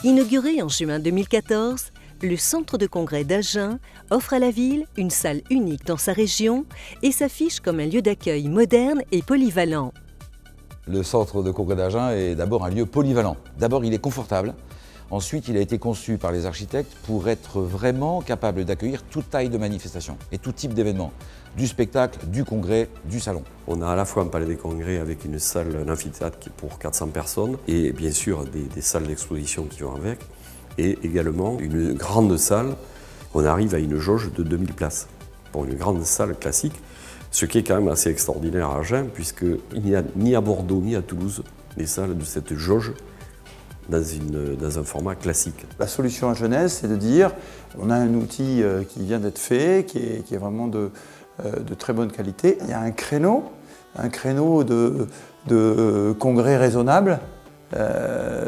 Inauguré en juin 2014, le centre de congrès d'Agen offre à la ville une salle unique dans sa région et s'affiche comme un lieu d'accueil moderne et polyvalent. Le centre de congrès d'Agen est d'abord un lieu polyvalent. D'abord, il est confortable. Ensuite, il a été conçu par les architectes pour être vraiment capable d'accueillir toute taille de manifestation et tout type d'événement, du spectacle, du congrès, du salon. On a à la fois un palais des congrès avec une salle, un amphithéâtre qui est pour 400 personnes et bien sûr des salles d'exposition qui vont avec et également une grande salle. On arrive à une jauge de 2000 places pour une grande salle classique, ce qui est quand même assez extraordinaire à Agen puisqu'il n'y a ni à Bordeaux ni à Toulouse des salles de cette jauge dans un format classique. La solution à Genèse, c'est de dire on a un outil qui vient d'être fait, qui est vraiment de très bonne qualité. Il y a un créneau de congrès raisonnable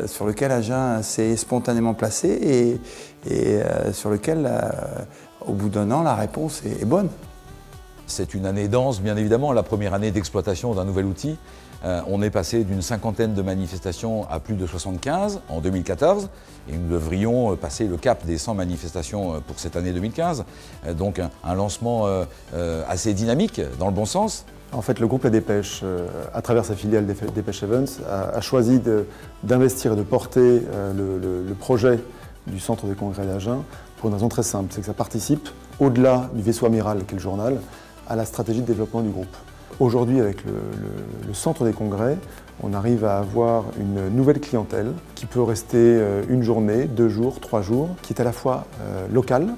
sur lequel Agen s'est spontanément placé et sur lequel, au bout d'un an, la réponse est bonne. C'est une année dense, bien évidemment, la première année d'exploitation d'un nouvel outil. On est passé d'une 50aine de manifestations à plus de 75 en 2014 et nous devrions passer le cap des 100 manifestations pour cette année 2015. Donc un lancement assez dynamique dans le bon sens. En fait, le groupe La Dépêche, à travers sa filiale Dépêche Events, a choisi d'investir et de porter le projet du centre des congrès d'Agen pour une raison très simple, c'est que ça participe, au-delà du vaisseau amiral qu'est le journal, à la stratégie de développement du groupe. Aujourd'hui, avec le centre des congrès, on arrive à avoir une nouvelle clientèle qui peut rester une journée, 2 jours, 3 jours, qui est à la fois locale,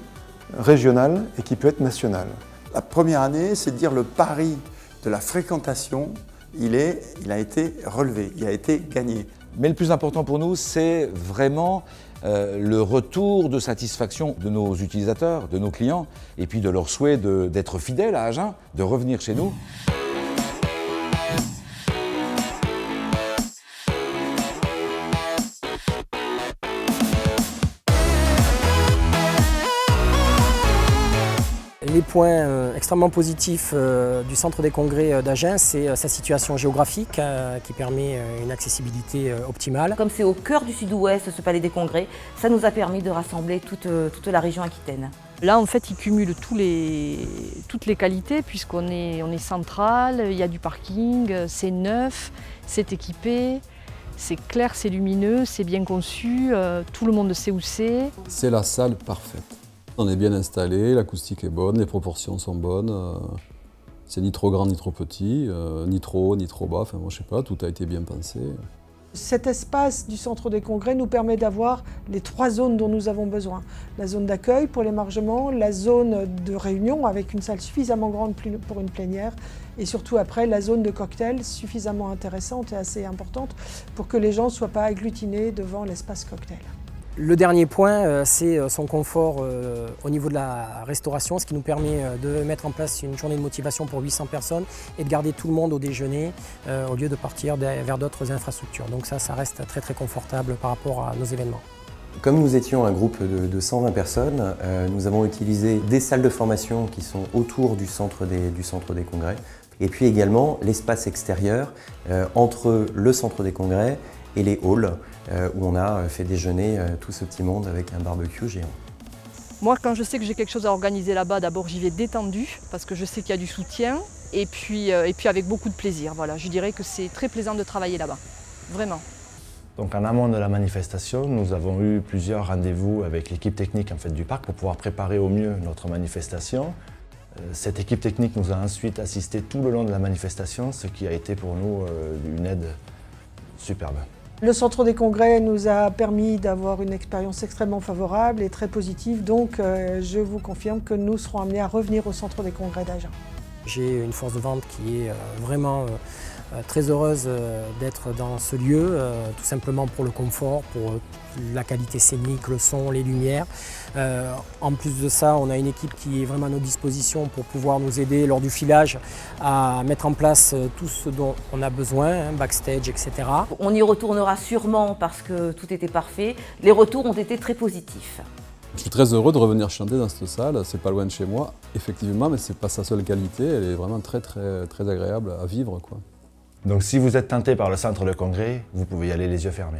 régionale et qui peut être nationale. La première année, c'est de dire le pari de la fréquentation, il a été relevé, il a été gagné. Mais le plus important pour nous, c'est vraiment le retour de satisfaction de nos utilisateurs, de nos clients, et puis de leur souhait d'être fidèles à Agen, de revenir chez nous. Les points extrêmement positifs du centre des congrès d'Agen, c'est sa situation géographique qui permet une accessibilité optimale. Comme c'est au cœur du sud-ouest, ce palais des congrès, ça nous a permis de rassembler toute la région aquitaine. Là, en fait, il cumule toutes les qualités puisqu'on est central, il y a du parking, c'est neuf, c'est équipé, c'est clair, c'est lumineux, c'est bien conçu, tout le monde sait où c'est. C'est la salle parfaite. On est bien installé, l'acoustique est bonne, les proportions sont bonnes. C'est ni trop grand ni trop petit, ni trop haut ni trop bas, enfin moi je sais pas, tout a été bien pensé. Cet espace du centre des congrès nous permet d'avoir les 3 zones dont nous avons besoin. La zone d'accueil pour l'émargement, la zone de réunion avec une salle suffisamment grande pour une plénière et surtout après la zone de cocktail suffisamment intéressante et assez importante pour que les gens ne soient pas agglutinés devant l'espace cocktail. Le dernier point, c'est son confort au niveau de la restauration, ce qui nous permet de mettre en place une journée de motivation pour 800 personnes et de garder tout le monde au déjeuner au lieu de partir vers d'autres infrastructures. Donc ça reste très très confortable par rapport à nos événements. Comme nous étions un groupe de 120 personnes, nous avons utilisé des salles de formation qui sont autour du centre des congrès et puis également l'espace extérieur entre le centre des congrès et les halls où on a fait déjeuner tout ce petit monde avec un barbecue géant. Moi, quand je sais que j'ai quelque chose à organiser là-bas, d'abord j'y vais détendu parce que je sais qu'il y a du soutien et puis avec beaucoup de plaisir. Voilà, je dirais que c'est très plaisant de travailler là-bas, vraiment. Donc en amont de la manifestation, nous avons eu plusieurs rendez-vous avec l'équipe technique du parc pour pouvoir préparer au mieux notre manifestation. Cette équipe technique nous a ensuite assisté tout le long de la manifestation, ce qui a été pour nous une aide superbe. Le centre des congrès nous a permis d'avoir une expérience extrêmement favorable et très positive, donc je vous confirme que nous serons amenés à revenir au centre des congrès d'Agen. J'ai une force de vente qui est vraiment très heureuse d'être dans ce lieu, tout simplement pour le confort, pour la qualité scénique, le son, les lumières. En plus de ça, on a une équipe qui est vraiment à notre disposition pour pouvoir nous aider lors du filage à mettre en place tout ce dont on a besoin, backstage, etc. On y retournera sûrement parce que tout était parfait. Les retours ont été très positifs. Je suis très heureux de revenir chanter dans cette salle, c'est pas loin de chez moi, effectivement, mais c'est pas sa seule qualité, elle est vraiment très agréable à vivre, quoi. Donc si vous êtes tenté par le centre de congrès, vous pouvez y aller les yeux fermés.